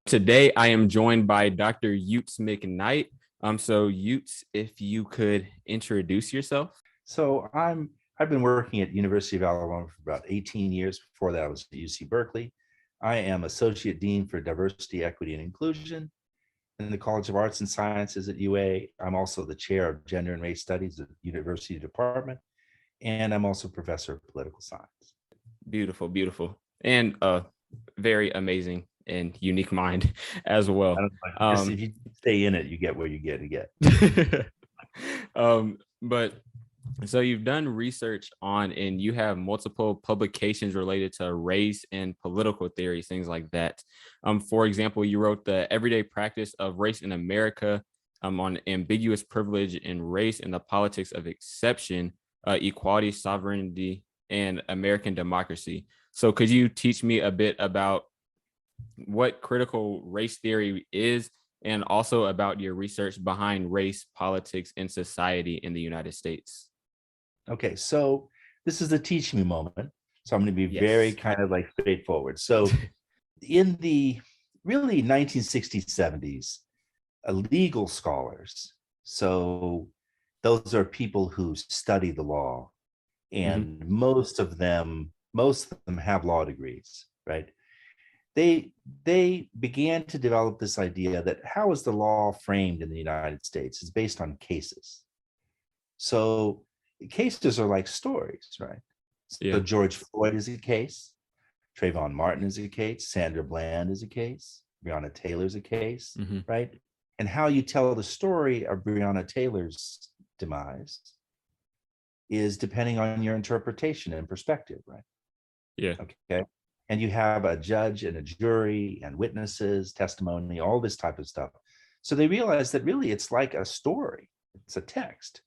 Today, I am joined by Dr. Utz McKnight. So Utz, if you could introduce yourself. I've been working at University of Alabama for about 18 years. Before that, I was at UC Berkeley. I am Associate Dean for Diversity, Equity, and Inclusion in the College of Arts and Sciences at UA. I'm also the Chair of Gender and Race Studies at the University Department, and I'm also Professor of Political Science. Beautiful, beautiful, and very amazing and unique mind as well. If you stay in it, you get where you get to get. But so you've done research on, and you have multiple publications related to race and political theories, things like that. For example, you wrote The Everyday Practice of Race in America, on ambiguous privilege in race and the politics of exception, equality, sovereignty, and American democracy. So could you teach me a bit about what critical race theory is, and also about your research behind race, politics, and society in the United States? Okay, so this is the teach me moment. So I'm going to be very kind of like straightforward. So in the really 1960s, 70s, legal scholars, so those are people who study the law, and most of them have law degrees, right? They began to develop this idea that how is the law framed in the United States is based on cases. So cases are like stories, right? So George Floyd is a case, Trayvon Martin is a case, Sandra Bland is a case, Breonna Taylor is a case, right? And how you tell the story of Breonna Taylor's demise is depending on your interpretation and perspective, right? Yeah. Okay. And you have a judge and a jury and witnesses, testimony, all this type of stuff. So they realized that really it's like a story, it's a text.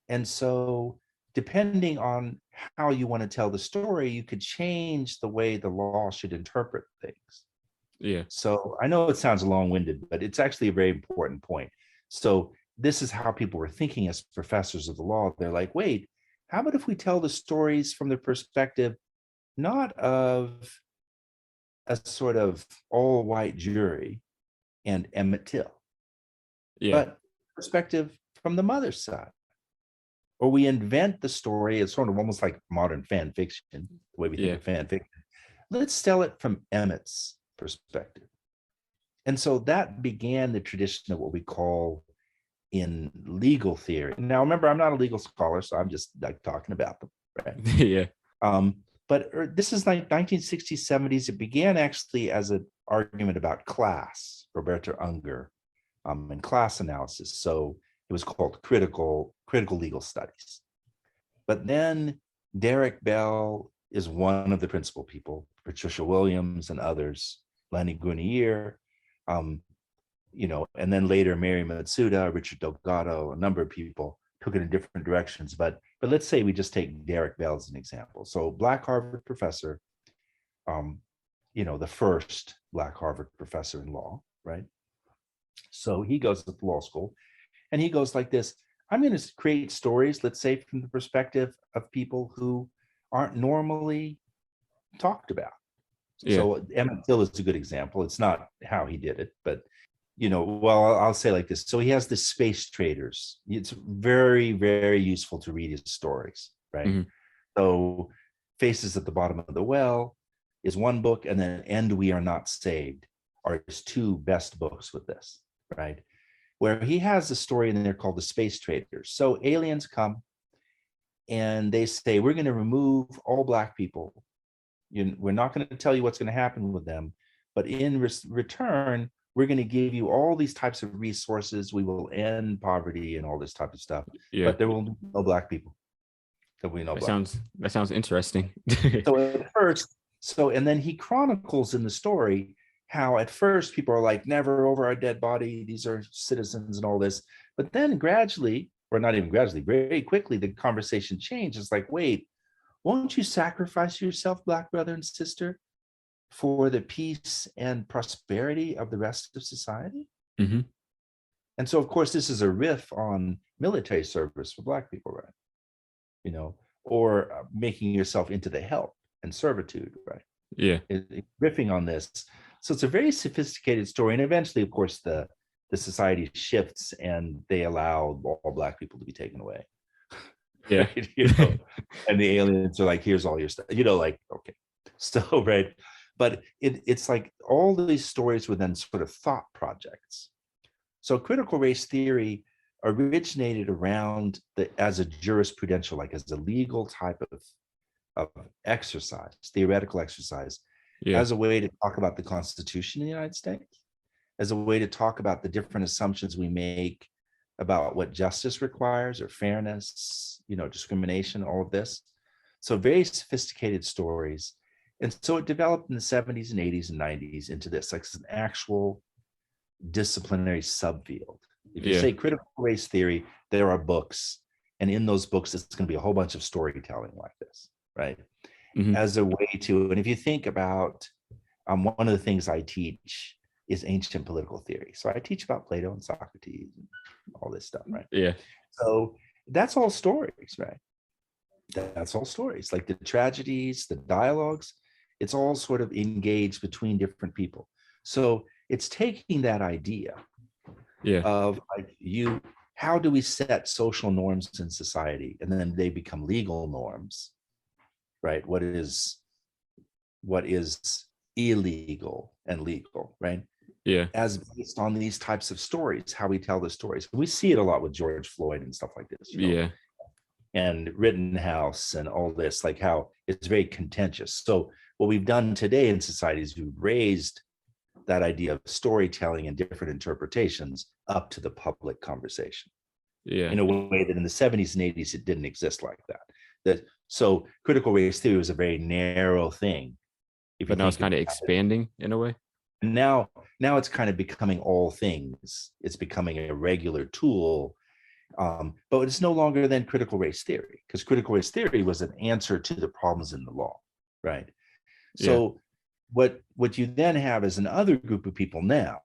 And so depending on how you want to tell the story, you could change the way the law should interpret things. Yeah. So I know it sounds long-winded, but it's actually a very important point. So this is how people were thinking as professors of the law. They're like, wait, how about if we tell the stories from the perspective not of a sort of all-white jury and Emmett Till, but perspective from the mother's side? Or we invent the story. It's sort of almost like modern fan fiction, the way we think of fan fiction. Let's tell it from Emmett's perspective. And so that began the tradition of what we call in legal theory. Now, remember, I'm not a legal scholar, so I'm just like talking about them, right? But this is like 1960s, 70s. It began actually as an argument about class, Roberto Unger, and class analysis. So it was called critical legal studies. But then Derek Bell is one of the principal people, Patricia Williams and others, Lenny Grunier, and then later Mary Matsuda, Richard Delgado, a number of people took it in different directions. But let's say we just take Derek Bell as an example. So Black Harvard professor, the first Black Harvard professor in law, right? So he goes to law school and he goes like this: I'm going to create stories, let's say, from the perspective of people who aren't normally talked about. So Emmett Till is a good example. It's not how he did it, but I'll say like this. So he has the Space Traders. It's very, very useful to read his stories, right? So Faces at the Bottom of the Well is one book, and then And We Are Not Saved are his two best books with this, right? Where he has a story in there called the Space Traders. So aliens come and they say, we're going to remove all Black people. We're not going to tell you what's going to happen with them, but in return, we're going to give you all these types of resources. We will end poverty and all this type of stuff. But there will be no Black people. That sounds interesting. So at first, and then he chronicles in the story how at first people are like, never over our dead body. These are citizens and all this. But then gradually, or not even gradually, very quickly, the conversation changed. It's like, wait, won't you sacrifice yourself, Black brother and sister, for the peace and prosperity of the rest of society? And so, of course, this is a riff on military service for Black people, right? Or making yourself into the help and servitude, right? Riffing on this. So it's a very sophisticated story. And eventually, of course, the society shifts and they allow all Black people to be taken away. Yeah. Right? And the aliens are like, here's all your stuff, like, okay. So, right. But it's like all these stories were then sort of thought projects. So critical race theory originated around as a jurisprudential, like as a legal type of exercise, theoretical exercise, Yeah. as a way to talk about the Constitution in the United States, as a way to talk about the different assumptions we make about what justice requires or fairness, discrimination, all of this. So very sophisticated stories. And so it developed in the 70s and 80s and 90s into this, like an actual disciplinary subfield. If you say critical race theory, there are books, and in those books, it's going to be a whole bunch of storytelling like this, right? Mm-hmm. As a way to, and if you think about one of the things I teach is ancient political theory. So I teach about Plato and Socrates and all this stuff, right? Yeah. So that's all stories, right? That's all stories, like the tragedies, the dialogues, it's all sort of engaged between different people. So it's taking that idea of like how do we set social norms in society, and then they become legal norms, right? What is illegal and legal, right? Yeah. As based on these types of stories, how we tell the stories. We see it a lot with George Floyd and stuff like this, and Rittenhouse and all this, like how it's very contentious. So what we've done today in society is we've raised that idea of storytelling and different interpretations up to the public conversation. In a way that in the 70s and 80s, it didn't exist like that. So critical race theory was a very narrow thing. But now it's kind of expanding in a way. And now it's kind of becoming all things. It's becoming a regular tool. But it's no longer then critical race theory, because critical race theory was an answer to the problems in the law, right? So what you then have is another group of people now,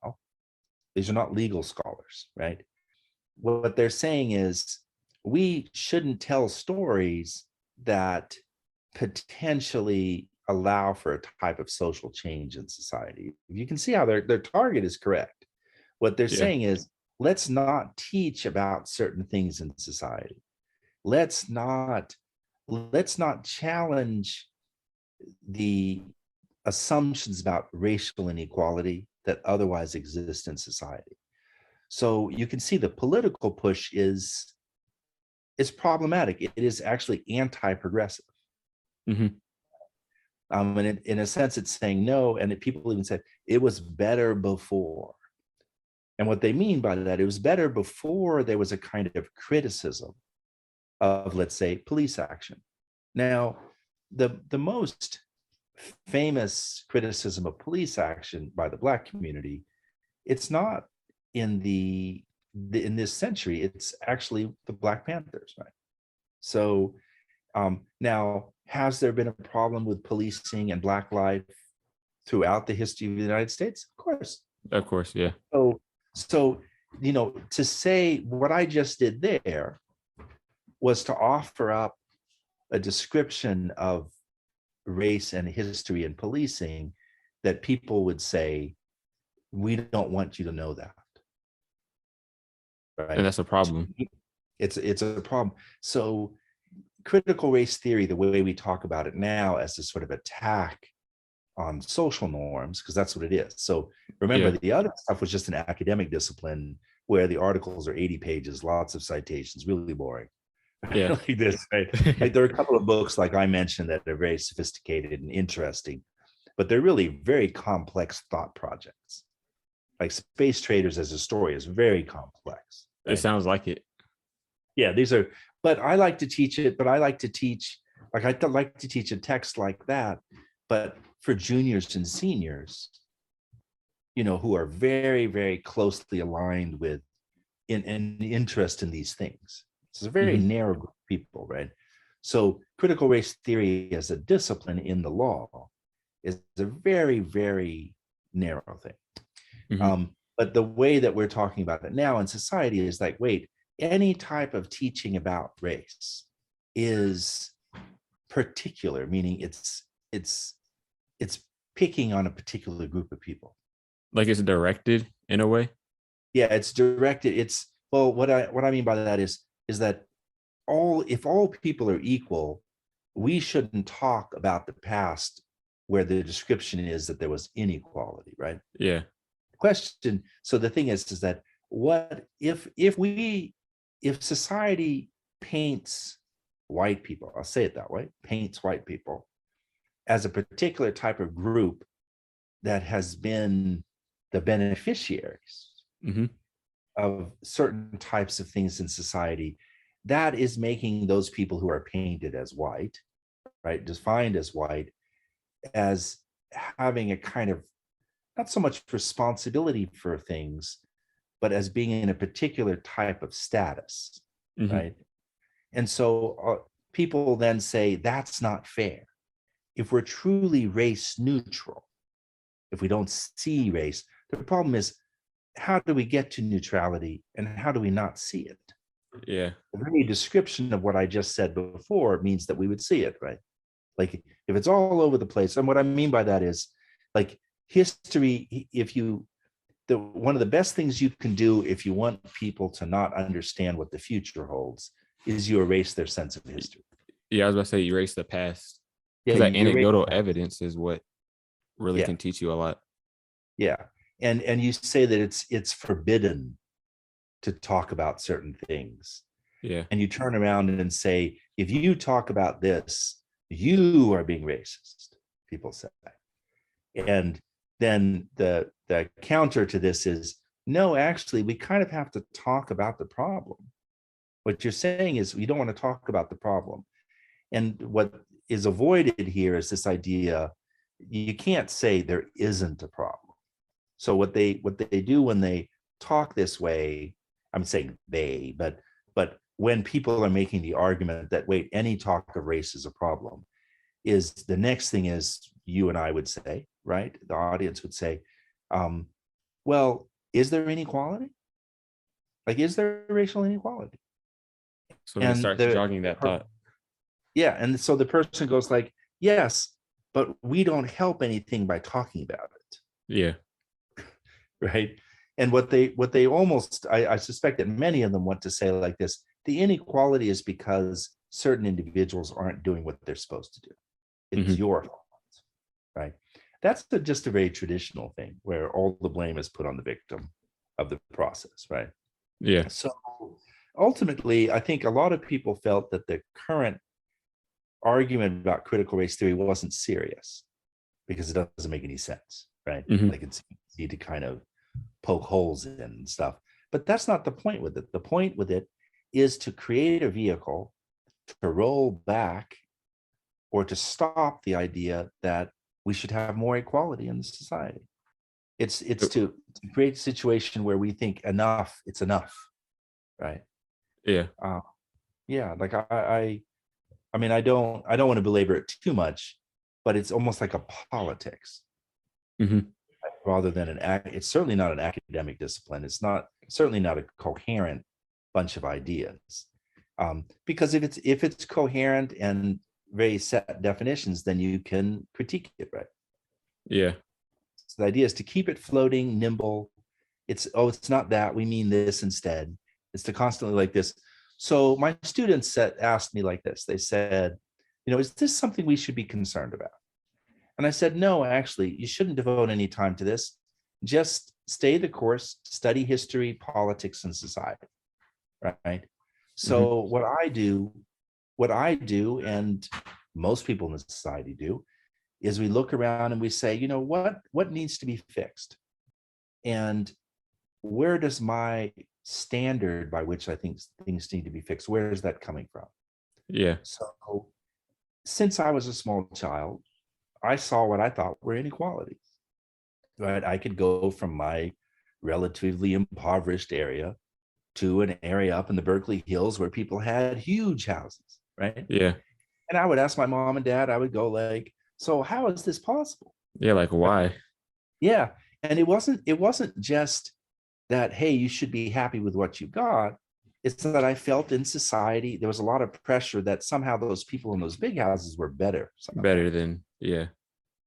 these are not legal scholars, right? What they're saying is we shouldn't tell stories that potentially allow for a type of social change in society. You can see how their target is correct. What they're saying is, let's not teach about certain things in society. Let's not challenge the assumptions about racial inequality that otherwise exist in society. So you can see the political push is problematic. It is actually anti-progressive. Mm-hmm. And in a sense, it's saying no. And people even said it was better before. And what they mean by that, it was better before there was a kind of criticism of, let's say, police action. Now, the most famous criticism of police action by the Black community, it's not in this century, it's actually the Black Panthers, right? So now, has there been a problem with policing and Black life throughout the history of the United States? Of course, yeah. So to say what I just did there was to offer up a description of race and history and policing that people would say, we don't want you to know that. Right? And that's a problem. It's a problem. So critical race theory, the way we talk about it now as a sort of attack on social norms, because that's what it is. So remember, the other stuff was just an academic discipline where the articles are 80 pages, lots of citations, really boring. Like this, right? Like there are a couple of books, like I mentioned, that are very sophisticated and interesting, but they're really very complex thought projects. Like Space Traders as a story is very complex. Right? It sounds like it. Yeah, these are, but I like to teach it, but I like to teach, like I like to teach a text like that, but for juniors and seniors, who are very, very closely aligned with an interest in these things. It's a very narrow group of people, right? So critical race theory as a discipline in the law is a very, very narrow thing. But the way that we're talking about it now in society is like, wait, any type of teaching about race is particular, meaning it's picking on a particular group of people. Like it's directed in a way. Yeah, it's directed. It's, well, what I mean by that is that if all people are equal, we shouldn't talk about the past where the description is that there was inequality, right? Yeah. Question. So the thing is that what if society paints white people, I'll say it that way, paints white people as a particular type of group that has been the beneficiaries Hmm. of certain types of things in society, that is making those people who are painted as white, right, defined as white, as having a kind of not so much responsibility for things, but as being in a particular type of status, Hmm. right? And so people then say that's not fair. If we're truly race neutral, if we don't see race, the problem is, how do we get to neutrality and how do we not see it? Yeah. The very description of what I just said before means that we would see it, right? Like if it's all over the place, and what I mean by that is, like, history, if you, one of the best things you can do if you want people to not understand what the future holds is you erase their sense of history. Yeah, I was about to say erase the past, Yeah, because that you erase anecdotal that. evidence is what really Yeah, can teach you a lot. yeah. And you say that it's forbidden to talk about certain things. Yeah. And you turn around and say, if you talk about this, you are being racist, people say. And then the counter to this is, no, actually, we kind of have to talk about the problem. What you're saying is we don't want to talk about the problem. And what is avoided here is this idea, you can't say there isn't a problem. So what they do when they talk this way, I'm saying they, but when people are making the argument that, wait, any talk of race is a problem, is the next thing is, you and I would say, right? The audience would say, well, is there inequality? Like, is there racial inequality? So then it And starts jogging that thought. yeah, and so the person goes like, yes, but we don't help anything by talking about it. Yeah. Right. And what they almost, I suspect that many of them want to say like this, the inequality is because certain individuals aren't doing what they're supposed to do. It's Hmm. your fault, right? That's just a very traditional thing where all the blame is put on the victim of the process, right? Yeah. So ultimately, I think a lot of people felt that the current argument about critical race theory wasn't serious because it doesn't make any sense, right? Hmm. Like, it's easy to kind of poke holes in and stuff. But that's not the point with it. The point with it is to create a vehicle to roll back or to stop the idea that we should have more equality in the society. It's to create a situation where we think enough, it's enough, right? Yeah. Uh, yeah, like I mean, I don't want to belabor it too much, but it's almost like a politics Hmm. rather than it's certainly not an academic discipline. It's not, certainly not a coherent bunch of ideas. Because if it's coherent and very set definitions, then you can critique it, right? Yeah. So the idea is to keep it floating, nimble. It's not that, we mean this instead. It's to constantly like this. So my students asked me like this. They said, is this something we should be concerned about? And I said, no, actually, you shouldn't devote any time to this. Just stay the course, study history, politics, and society, right? Hmm. So what I do, and most people in the society do, is we look around and we say, what needs to be fixed? And where does my standard by which I think things need to be fixed, where is that coming from? Yeah. So since I was a small child, I saw what I thought were inequalities, right? I could go from my relatively impoverished area to an area up in the Berkeley Hills where people had huge houses, right? Yeah. And I would ask my mom and dad, I would go like, so how is this possible? Yeah. Like why? Yeah. And it wasn't just that, hey, you should be happy with what you got. It's that I felt in society, there was a lot of pressure that somehow those people in those big houses were better somehow. Better than, yeah.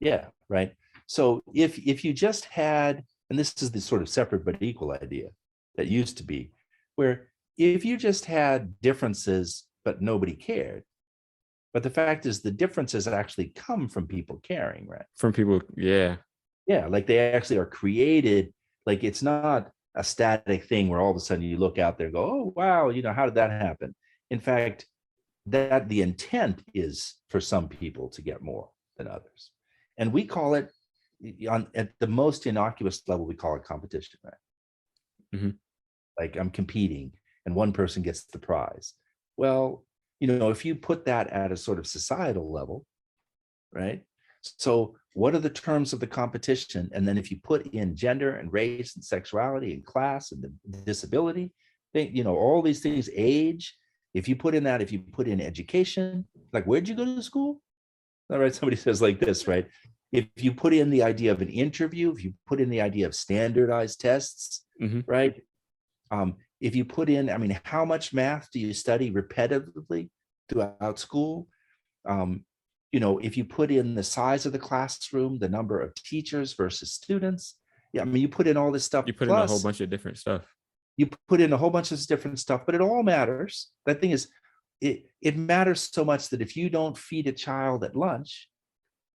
Yeah, right. So if you just had, and this is the sort of separate but equal idea that used to be, where if you just had differences but nobody cared, but the fact is the differences actually come from people caring, right? From people, yeah. Yeah, like they actually are created. Like it's not a static thing where all of a sudden you look out there and go, oh wow, how did that happen? In fact, that the intent is for some people to get more than others. And we call it, at the most innocuous level, we call it competition, right? Mm-hmm. Like I'm competing and one person gets the prize. Well, if you put that at a sort of societal level, right? So what are the terms of the competition? And then if you put in gender and race and sexuality and class and the disability, all these things, age, if you put in education, like where'd you go to school? All right, somebody says like this, right? If you put in the idea of an interview, if you put in the idea of standardized tests, Mm-hmm. right? If you put in, how much math do you study repetitively throughout school? If you put in the size of the classroom, the number of teachers versus students, you put in all this stuff. You put in a whole bunch of different stuff. You put in a whole bunch of different stuff, but it all matters. That thing is, it matters so much that if you don't feed a child at lunch,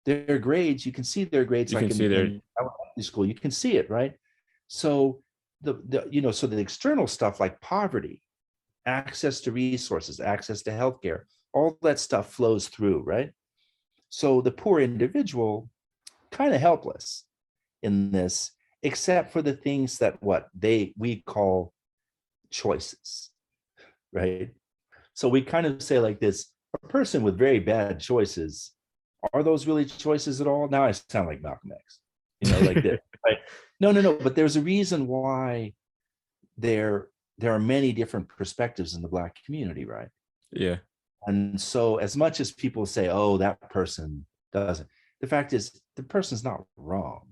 their grades, you can see their grades, You like can see in elementary school, you can see it, right? So the external stuff like poverty, access to resources, access to healthcare, all that stuff flows through, right? So the poor individual, kind of helpless in this, except for the things that we call choices, right? So we kind of say like this, a person with very bad choices, are those really choices at all? Now I sound like Malcolm X, like this, right? No, but there's a reason why there are many different perspectives in the Black community, right? Yeah. And so as much as people say, oh, that person doesn't, the fact is the person's not wrong.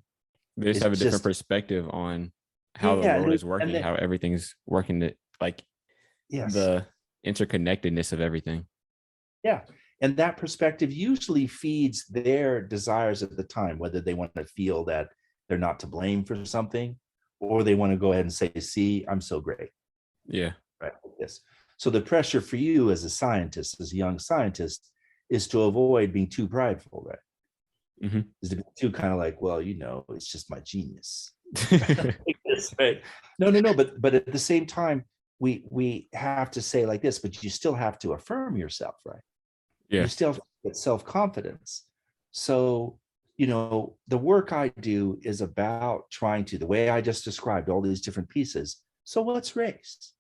They just have a different perspective on how the world is working, how everything's working, like the interconnectedness of everything. Yeah. And that perspective usually feeds their desires at the time, whether they want to feel that they're not to blame for something, or they want to go ahead and say, see, I'm so great. Yeah. Right. Yes. So the pressure for you as a scientist, as a young scientist, is to avoid being too prideful, right? Mm-hmm. Is to be too kind of like, well, it's just my genius. Like this, right? No. But at the same time, we have to say like this, but you still have to affirm yourself, right? Yeah. You still have to get self-confidence. So, the work I do is about trying to, the way I just described all these different pieces. So what's race?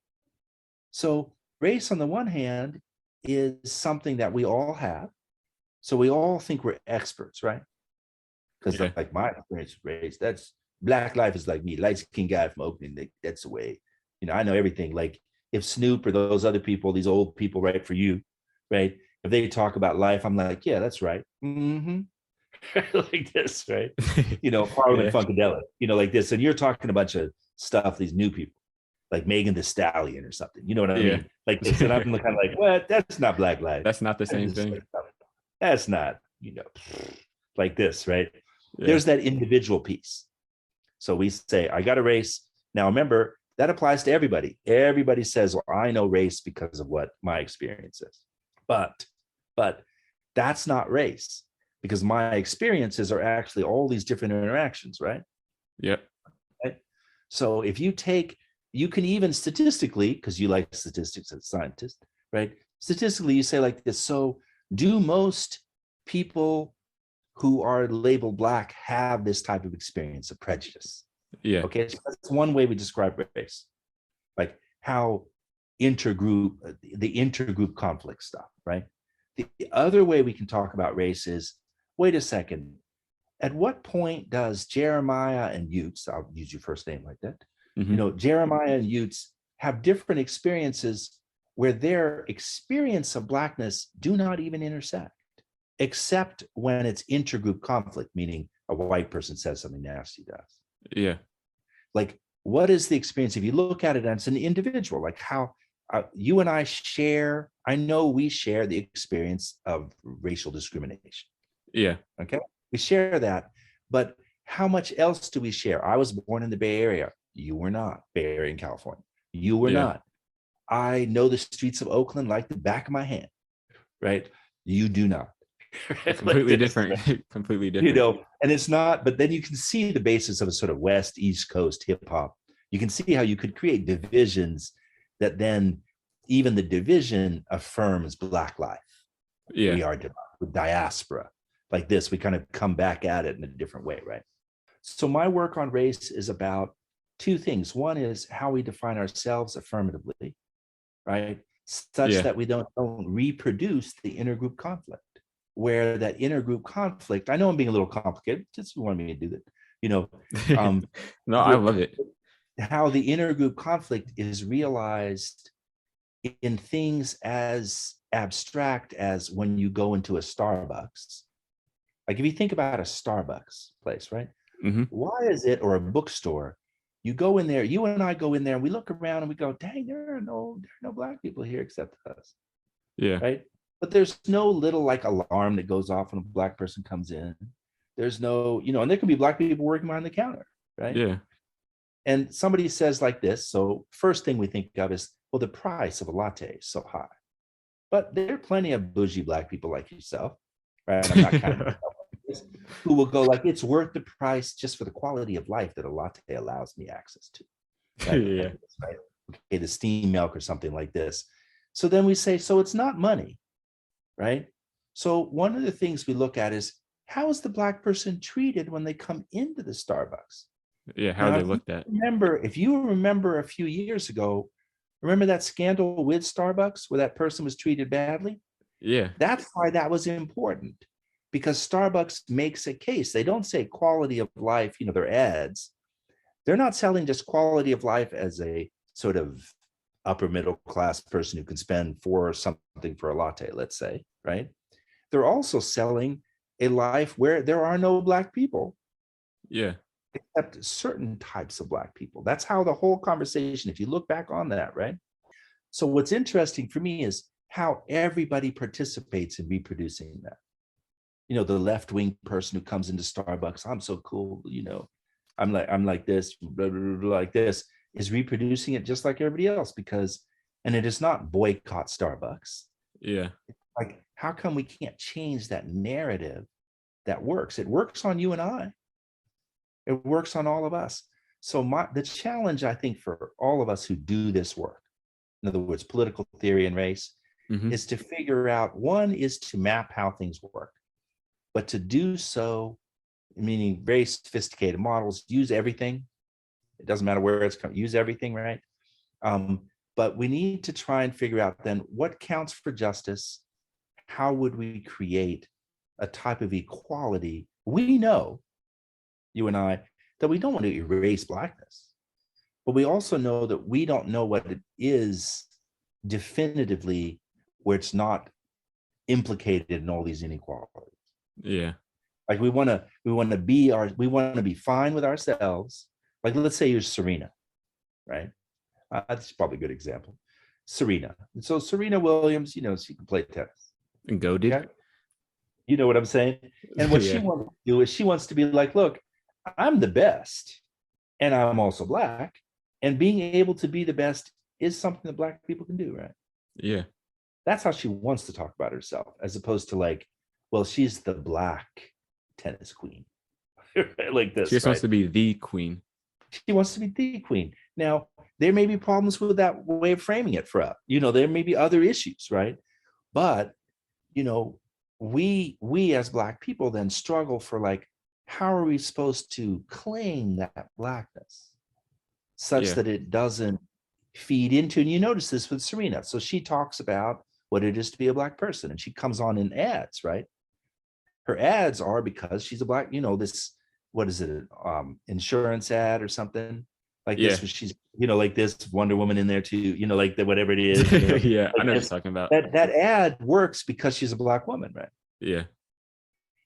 So race on the one hand is something that we all have. So we all think we're experts, right? Because like my experience with race, that's Black life is like me, light-skinned guy from Oakland. That's the way, I know everything. Like if Snoop or those other people, these old people, right, for you, right? If they talk about life, I'm like, yeah, that's right. Mm-hmm. Like this, right? Parliament Funkadelic, like this. And you're talking a bunch of stuff, these new people, like Megan Thee Stallion or something. You know what I mean? Like this. And I'm kind of like, well, that's not Black life. That's not the same thing. That's not, like this, right? Yeah. There's that individual piece. So we say, I got a race. Now remember, that applies to everybody. Everybody says, well, I know race because of what my experience is. But that's not race, because my experiences are actually all these different interactions, right? Yeah. Right? So if you can even statistically, because you like statistics as a scientist, right? Statistically, you say like this, so do most people who are labeled Black have this type of experience of prejudice? Yeah. Okay, so that's one way we describe race, like how the intergroup conflict stuff, right? The other way we can talk about race is, wait a second, at what point does Jeremiah and Utz, I'll use your first name like that, Jeremiah and Utz have different experiences where their experience of Blackness do not even intersect, except when it's intergroup conflict, meaning a white person says something nasty to us. Yeah. Like, what is the experience? If you look at it as an individual, like how you and I share, I know we share the experience of racial discrimination. Yeah. Okay. We share that. But how much else do we share? I was born in the Bay Area. You were not. Bay Area in California. You were Yeah. not. I know the streets of Oakland like the back of my hand, right? You do not. Like Completely this, different. right? Completely different. And it's not, but then you can see the basis of a sort of West, East Coast hip hop. You can see how you could create divisions that then even the division affirms Black life. Yeah. We are diaspora. Like this, we kind of come back at it in a different way, right? So my work on race is about two things. One is how we define ourselves affirmatively, right? Such Yeah. that we don't reproduce the intergroup conflict, where that intergroup conflict, I know I'm being a little complicated, just want me to do that, No, I love it. how the intergroup conflict is realized in things as abstract as when you go into a Starbucks. Like if you think about a Starbucks place, right? Mm-hmm. Why is it, or a bookstore, you go in there, you and I go in there and we look around and we go, dang, there are no Black people here except us. Yeah. Right. But there's no little like alarm that goes off when a Black person comes in. There's no, and there can be Black people working behind the counter. Right. Yeah. And somebody says like this. So first thing we think of is, well, the price of a latte is so high. But there are plenty of bougie Black people like yourself, right? I'm not kind of who will go like, it's worth the price just for the quality of life that a latte allows me access to. Right? Yeah. Right? Okay, the steam milk or something like this. So then we say, so it's not money, right? So one of the things we look at is, how is the Black person treated when they come into the Starbucks? Yeah. How are they looked at? If you remember a few years ago, remember that scandal with Starbucks where that person was treated badly? Yeah. That's why that was important, because Starbucks makes a case. They don't say quality of life, their ads. They're not selling just quality of life as a sort of upper middle class person who can spend $4 or something for a latte, let's say, right? They're also selling a life where there are no Black people. Yeah. Except certain types of Black people. That's how the whole conversation, if you look back on that, right? So what's interesting for me is how everybody participates in reproducing that. The left-wing person who comes into Starbucks, I'm so cool, I'm like this, blah, blah, blah, like this, is reproducing it just like everybody else, and it is not boycott Starbucks. Yeah. Like, how come we can't change that narrative that works? It works on you and I. It works on all of us. So the challenge, I think, for all of us who do this work, in other words, political theory and race, is to figure out, one is to map how things work, but to do so, meaning very sophisticated models, use everything. It doesn't matter where it's coming, use everything, right? But we need to try and figure out then what counts for justice. How would we create a type of equality? We know, you and I, that we don't want to erase Blackness, but we also know that we don't know what it is definitively where it's not implicated in all these inequalities. Yeah. Like we want to be fine with ourselves. Like let's say you're Serena, right? That's probably a good example. Serena. So Serena Williams, she can play tennis. And go, dude. Okay? You know what I'm saying? And what she wants to do is she wants to be like, look, I'm the best, and I'm also Black, and being able to be the best is something that Black people can do, right? Yeah. That's how she wants to talk about herself, as opposed to like, well, she's the Black tennis queen. Like this. She just wants to be the queen. She wants to be the queen. Now, there may be problems with that way of framing it for us. There may be other issues, right? But, we as Black people then struggle for like, how are we supposed to claim that Blackness such that it doesn't feed into, and you notice this with Serena. So she talks about what it is to be a Black person, and she comes on in ads, right? Her ads are because she's a Black, this, what is it, insurance ad or something like this, where she's, like this Wonder Woman in there too, like whatever it is. Yeah, like I know what you're talking about. That ad works because she's a Black woman, right? Yeah.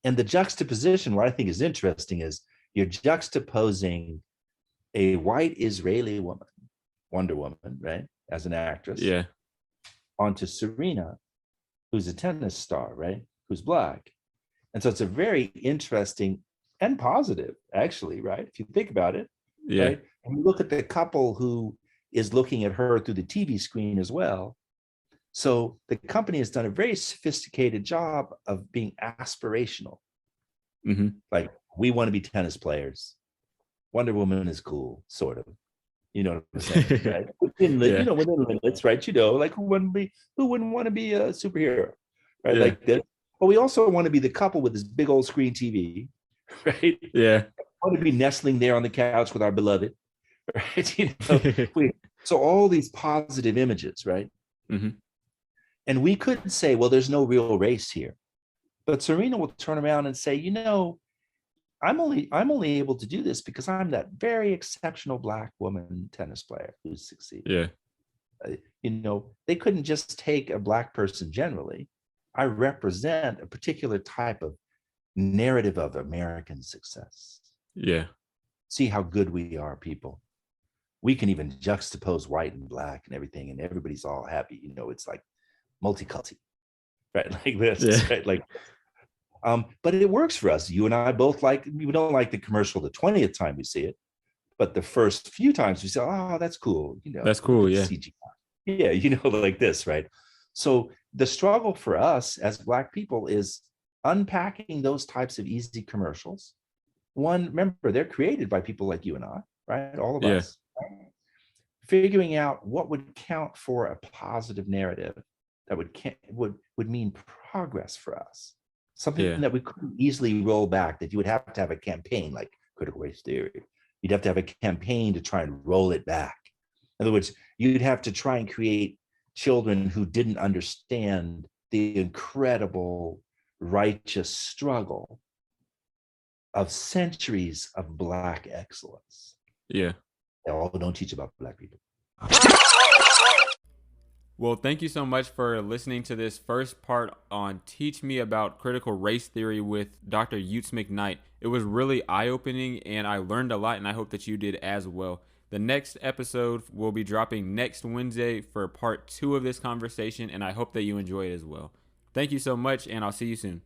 And the juxtaposition, what I think is interesting, is you're juxtaposing a white Israeli woman, Wonder Woman, right, as an actress, onto Serena, who's a tennis star, right, who's Black. And so it's a very interesting and positive, actually, right? If you think about it, Yeah. right? And you look at the couple who is looking at her through the TV screen as well. So the company has done a very sophisticated job of being aspirational. Hmm. Like, we want to be tennis players. Wonder Woman is cool, sort of. You know what I'm saying, right? Yeah. Within limits, right? Like, who wouldn't want to be a superhero, right? Yeah. Like this. But we also want to be the couple with this big old screen TV, right? Yeah. Want to be nestling there on the couch with our beloved, right? So all these positive images, right? Hmm. And we could say, well, there's no real race here. But Serena will turn around and say, I'm only able to do this because I'm that very exceptional Black woman tennis player who's succeeded. Yeah. They couldn't just take a Black person generally. I represent a particular type of narrative of American success. Yeah. See how good we are, people. We can even juxtapose white and Black and everything, and everybody's all happy. It's like multiculti, right? Like this, Yeah. right? Like, but it works for us. You and I both we don't like the commercial the 20th time we see it, but the first few times we say, oh, that's cool. That's Look cool. at the Yeah. CGI. Yeah, like this, right? So the struggle for us as Black people is unpacking those types of easy commercials. One, remember, they're created by people like you and I, right? All of Yeah. us. Right? Figuring out what would count for a positive narrative that would mean progress for us. Something Yeah. that we couldn't easily roll back, that you would have to have a campaign like critical race theory. You'd have to have a campaign to try and roll it back. In other words, you'd have to try and create children who didn't understand the incredible righteous struggle of centuries of Black excellence. Yeah. They all don't teach about Black people. Well, thank you so much for listening to this first part on Teach Me About Critical Race Theory with Dr. Utz McKnight. It was really eye-opening, and I learned a lot, and I hope that you did as well. The next episode will be dropping next Wednesday for part 2 of this conversation, and I hope that you enjoy it as well. Thank you so much, and I'll see you soon.